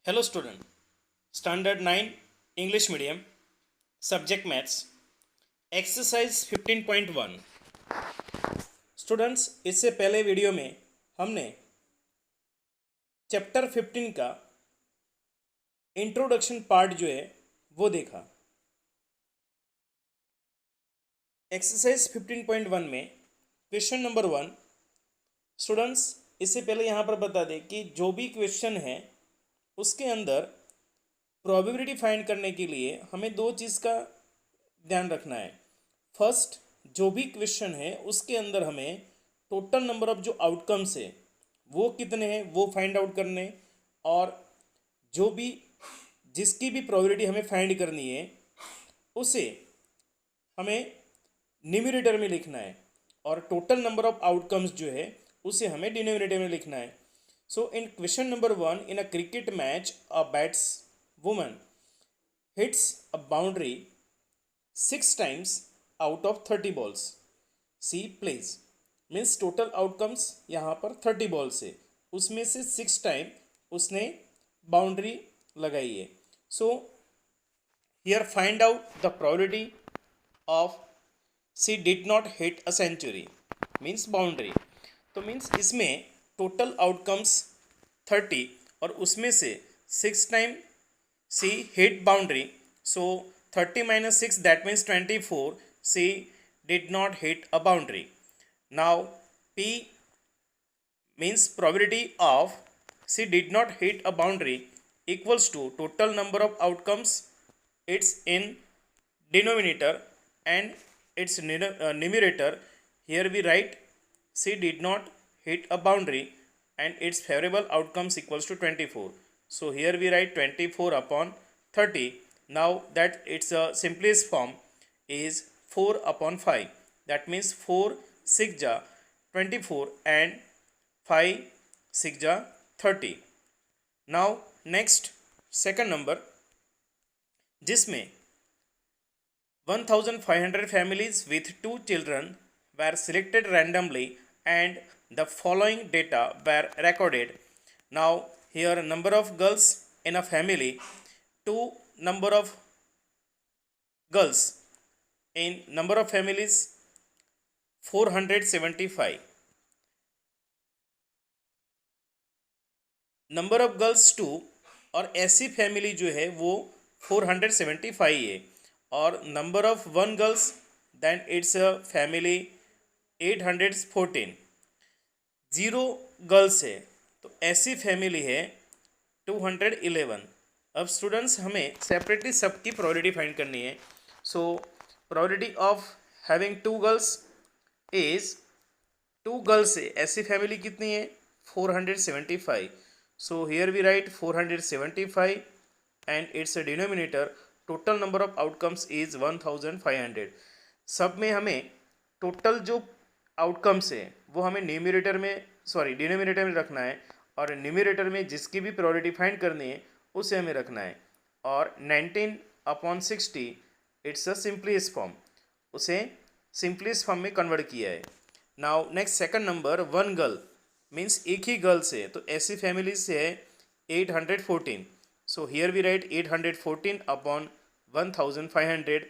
Hello student, Standard 9 English Medium, Subject Maths, Exercise 15.1। Students, इससे पहले video में हमने चैप्टर 15 का इंट्रोडक्शन पार्ट जो है वो देखा। एक्सरसाइज 15.1 में क्वेश्चन नंबर 1। स्टूडेंट्स, इससे पहले यहाँ पर बता दें कि जो भी क्वेश्चन है उसके अंदर प्रोबेबिलिटी फाइंड करने के लिए हमें दो चीज़ का ध्यान रखना है। फर्स्ट, जो भी क्वेश्चन है उसके अंदर हमें टोटल नंबर ऑफ जो आउटकम्स है वो कितने हैं वो फाइंड आउट करने, और जो भी जिसकी भी प्रोबेबिलिटी हमें फाइंड करनी है उसे हमें न्यूमरेटर में लिखना है, और टोटल नंबर ऑफ आउटकम्स जो है उसे हमें डिनोमिनेटर में लिखना है। So in question number 1, in a cricket match a batswoman hits a boundary 6 times out of 30 balls. She plays means total outcomes यहाँ पर 30 बॉल्स है, उसमें से 6 टाइम उसने बाउंड्री लगाई है। So here find out the probability of C did not hit a century means boundary. तो means इसमें टोटल आउटकम्स 30 और उसमें से 6 time C hit boundary, so 30 minus 6 that means 24. C did not hit a boundary. Now P means probability of C did not hit a boundary equals to total number of outcomes. It's in denominator and its numerator. Here we write C did not hit a boundary and its favorable outcomes equals to 24. So here we write 24 upon 30. Now that its simplest form is 4 upon 5. That means 4 6 ja 24 and 5 6 ja 30. Now next second number, जिसमें 1500 families with 2 children were selected randomly and the following data were recorded. Now here number of girls in a family, 2 number of girls in number of families 475, number of girls 2, और ऐसी family जो है वो 475 है, और number of 1 girls then it's a family 814, 0 girls है तो ऐसी फैमिली है 211। अब स्टूडेंट्स हमें सेपरेटली सबकी प्रोबेबिलिटी फाइंड करनी है। So probability of having 2 girls is 2 girls है ऐसी फैमिली कितनी है 475। So here we write 475 and it's a denominator total number of outcomes is 1500। सब में हमें टोटल जो आउटकम्स है वो हमें डिनोमिनेटर में रखना है, और न्यूमरेटर में जिसकी भी प्रोबेबिलिटी फाइंड करनी है उसे हमें रखना है। और 19 upon 60 it's a simplest form, उसे सिंपलेस्ट फॉर्म में कन्वर्ट किया है। Now next second number, 1 girl means एक ही गर्ल से, तो ऐसी फैमिली से है 814। So here we write 814 upon 1500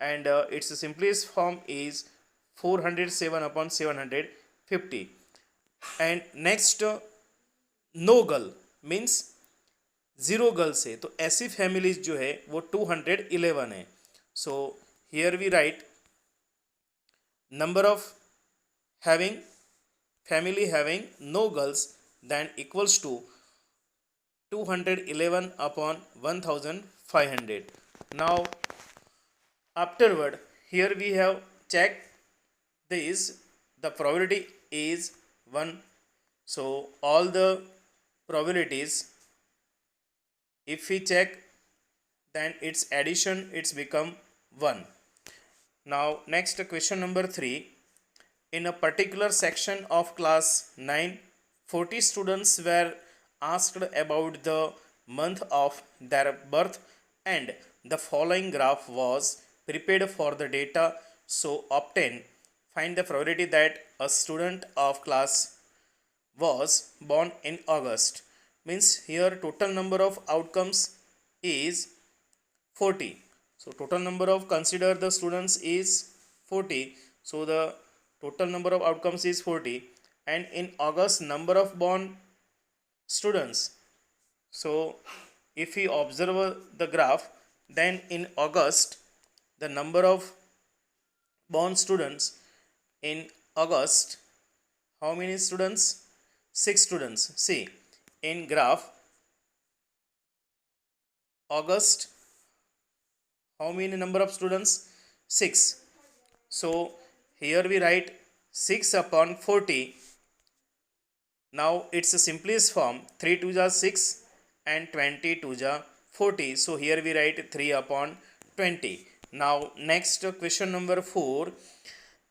and it's simplest form is 407 upon 750। And next no girl means 0 girls है, तो ऐसी फैमिलीज जो है वो 211 है। So here we write number of having family having no girls then equals to 211 upon 1500. Now afterward here we have checked this, the probability is 1. So all the probabilities if we check then its addition it's become 1. Now next question number 3. In a particular section of class 9, 40 students were asked about the month of their birth and the following graph was prepared for the data so obtained. Find the probability that a student of class was born in August. means here total number of outcomes is 40. So total number of consider the students is 40. So the total number of outcomes is 40, and in August number of born students. So if we observe the graph, then in August the number of born students in August, how many students? 6 students. See, in graph August, how many number of students? 6. So here we write 6 upon 40. Now it's a simplest form, 3 2 ja 6 and 20 2 ja 40. So here we write 3 upon 20. Now next question number 4.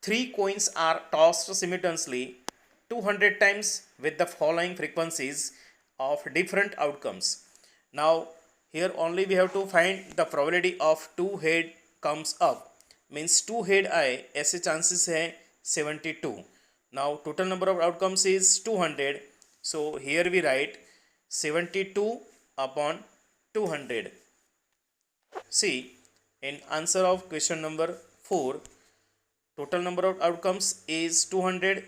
3 coins are tossed simultaneously 200 times with the following frequencies of different outcomes. Now here only we have to find the probability of 2 head comes up, means 2 head आए ऐसे chances है 72. Now total number of outcomes is 200. So here we write 72 upon 200. See, in answer of question number 4, total number of outcomes is 200.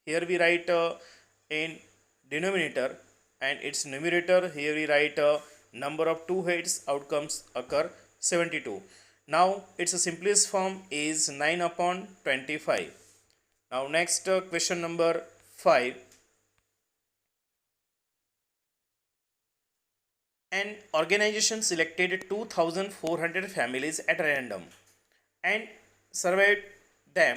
Here we write in denominator, and its numerator here we write number of 2 heads outcomes occur 72. Now its simplest form is 9 upon 25. Now next question number 5. An organization selected 2400 families at random and surveyed them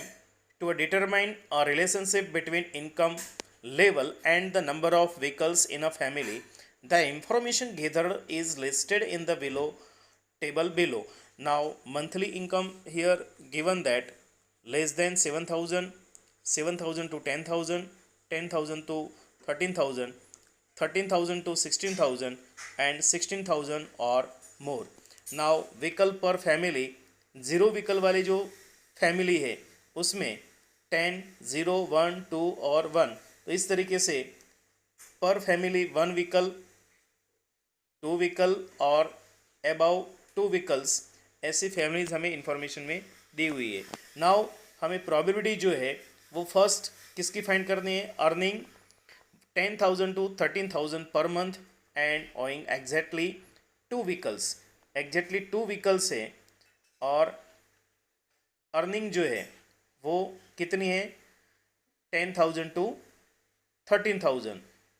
to determine a relationship between income level and the number of vehicles in a family. The information gathered is listed in the below table below. Now monthly income here given that less than 7,000, 7,000 to 10,000, 10,000 to 13,000, 13,000 to 16,000 and 16,000 or more. Now vehicle per family, zero vehicle वाली जो family है उसमें 10, 0, 1, 2 और 1. तो इस तरीके से पर फैमिली 1 व्हीकल, 2 व्हीकल और अबाउ 2 व्हीकल्स, ऐसी फैमिलीज हमें इंफॉर्मेशन में दी हुई है. नाउ हमें प्रोबेबिलिटी जो है वो फर्स्ट किसकी फाइंड करनी है? Earning 10,000 to 13,000 per month and owing exactly 2 vehicles. Exactly 2 vehicles है और अर्निंग जो है वो कितनी है? 10,000 to 13,000.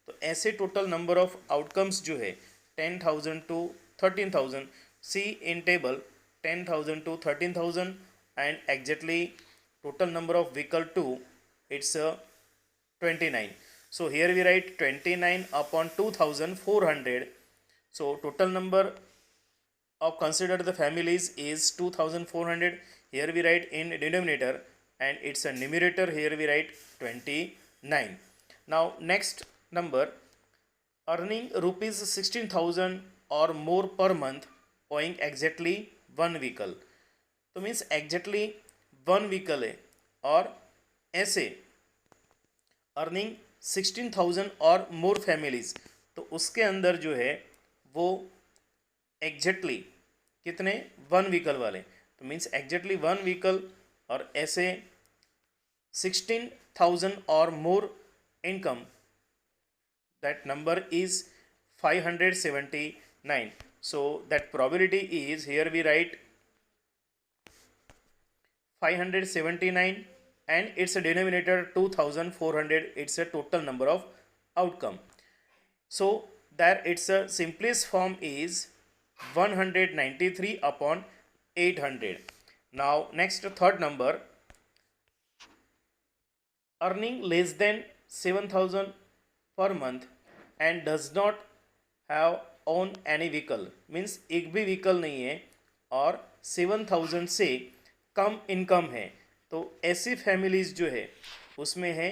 तो ऐसे टोटल नंबर ऑफ आउटकम्स जो है 10,000 to 13,000. See in table 10,000 to 13,000 and exactly total number of vehicle 2, it's 29. So here we write 29 upon 2,400. So total number of consider the families is 2,400. Here we write in denominator, and it's a numerator, here we write 29. Now next number, earning rupees 16,000 or more per month owing exactly 1 vehicle. तो means exactly 1 vehicle है और ऐसे earning 16,000 और मोर families, तो उसके अंदर जो है वो एग्जैक्टली कितने? 1 व्हीकल वाले. तो मीन्स एग्जैक्टली 1 व्हीकल और ऐसे 16,000 और more income, that number is 579. So that probability is, here we write 579 and its a denominator 2,400. It's a total number of outcome. So that its a simplest form is 193 upon 800. Now next third number, earning less than 7,000 per month and does not have own any vehicle, means एक भी vehicle नहीं है और 7,000 से कम income है. तो ऐसी families जो है उसमें है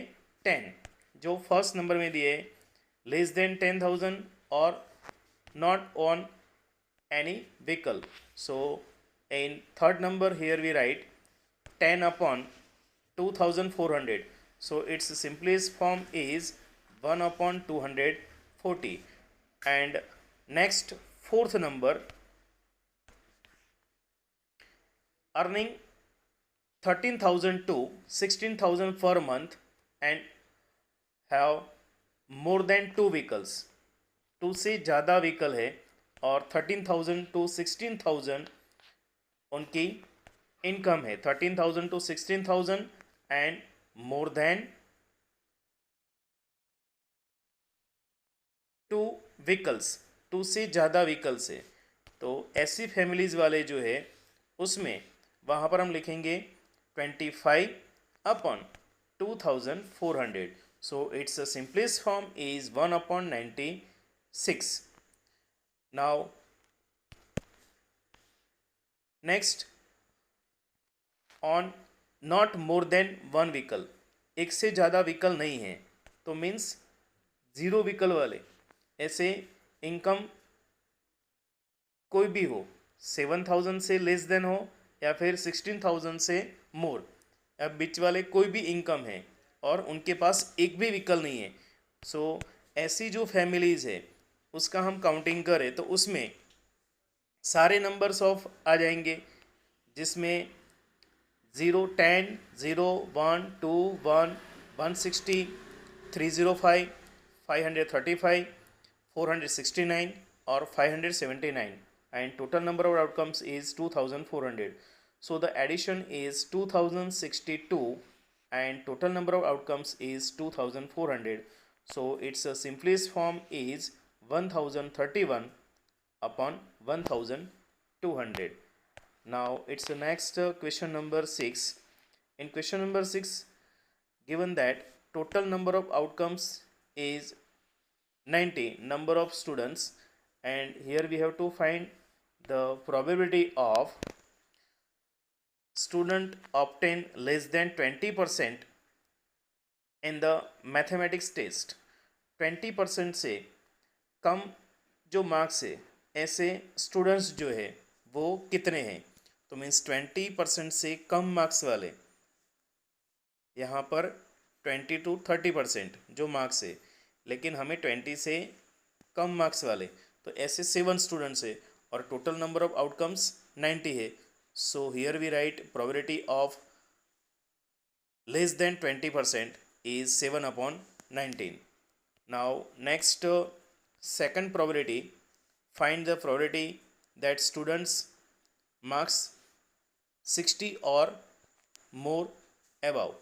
10, जो फर्स्ट नंबर में दिए लेस देन 10,000 और not on any vehicle. So in third number here we write 10 upon 2,400. So its simplest form is 1 upon 200 40 and next fourth number earning 13,000 to 16,000 per month and have more than 2 vehicles, 2 से ज़्यादा vehicle है और 13,000 to 16,000 उनकी income है, 13,000 to 16,000 and more than 2 vehicles, 2 से ज़्यादा vehicles है। तो ऐसी फैमिलीज़ वाले जो है उसमें वहाँ पर हम लिखेंगे 25 upon 2,400. So its simplest form is 1 upon 96. Now next on not more than one vehicle, एक से ज़्यादा व्हीकल नहीं है तो मीन्स ज़ीरो व्हीकल वाले, ऐसे इनकम कोई भी हो, 7,000 से लेस देन हो या फिर 16,000 से मोर, अब बीच वाले कोई भी इनकम है और उनके पास एक भी व्हीकल नहीं है। सो ऐसी जो फैमिलीज़ है उसका हम काउंटिंग करें तो उसमें सारे नंबर्स ऑफ आ जाएंगे, जिसमें 0, 10, 0, 1, 2, 1, 160, 305, 535, 469 और 579 and total number of outcomes is 2,400. So the addition is 2,062 and total number of outcomes is 2,400. So its simplest form is 1,031 upon 1,200. Now it's the next question number 6. In question number 6, given that total number of outcomes is 90 number of students, and here we have to find the probability of student obtain less than 20% in the mathematics test. 20% से कम जो marks है ऐसे students जो है वो कितने हैं, तो मीन्स 20% से कम मार्क्स वाले, यहाँ पर 20 to 30% जो मार्क्स है, लेकिन हमें 20 से कम मार्क्स वाले, तो ऐसे 7 स्टूडेंट्स है और टोटल नंबर ऑफ आउटकम्स 90 है। So here we write probability of less than 20% is 7 upon 19. Now next second probability, find the probability that students marks 60 or more above,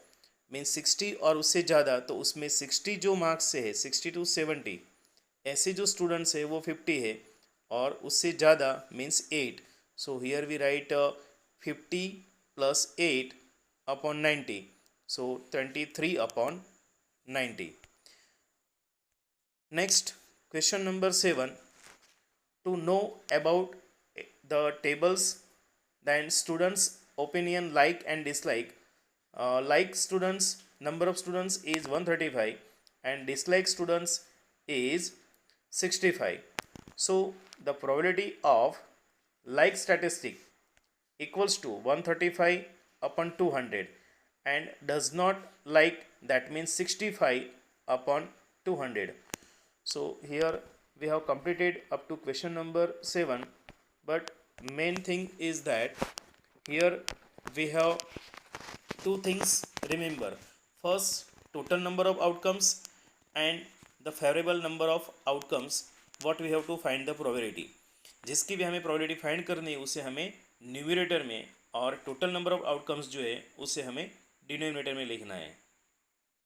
means 60 और उससे ज़्यादा, तो उसमें 60 जो मार्क्स से है 60 to 70, ऐसे जो स्टूडेंट्स है वो 50 है और उससे ज़्यादा means 8. So here we write 50 plus 8 upon 90, so 23 upon 90. Next question number 7, to know about the tables then students opinion like and dislike. Like students number of students is 135 and dislike students is 65. So the probability of like statistic equals to 135 upon 200 and does not like, that means 65 upon 200. So here we have completed up to question number 7, but main thing is that here we have two things remember. First, total number of outcomes and the favorable number of outcomes, what we have to find the probability. जिसकी भी हमें probability find करनी है उसे हमें numerator में और total number of outcomes जो है उसे हमें डिनोमिनेटर में लिखना है।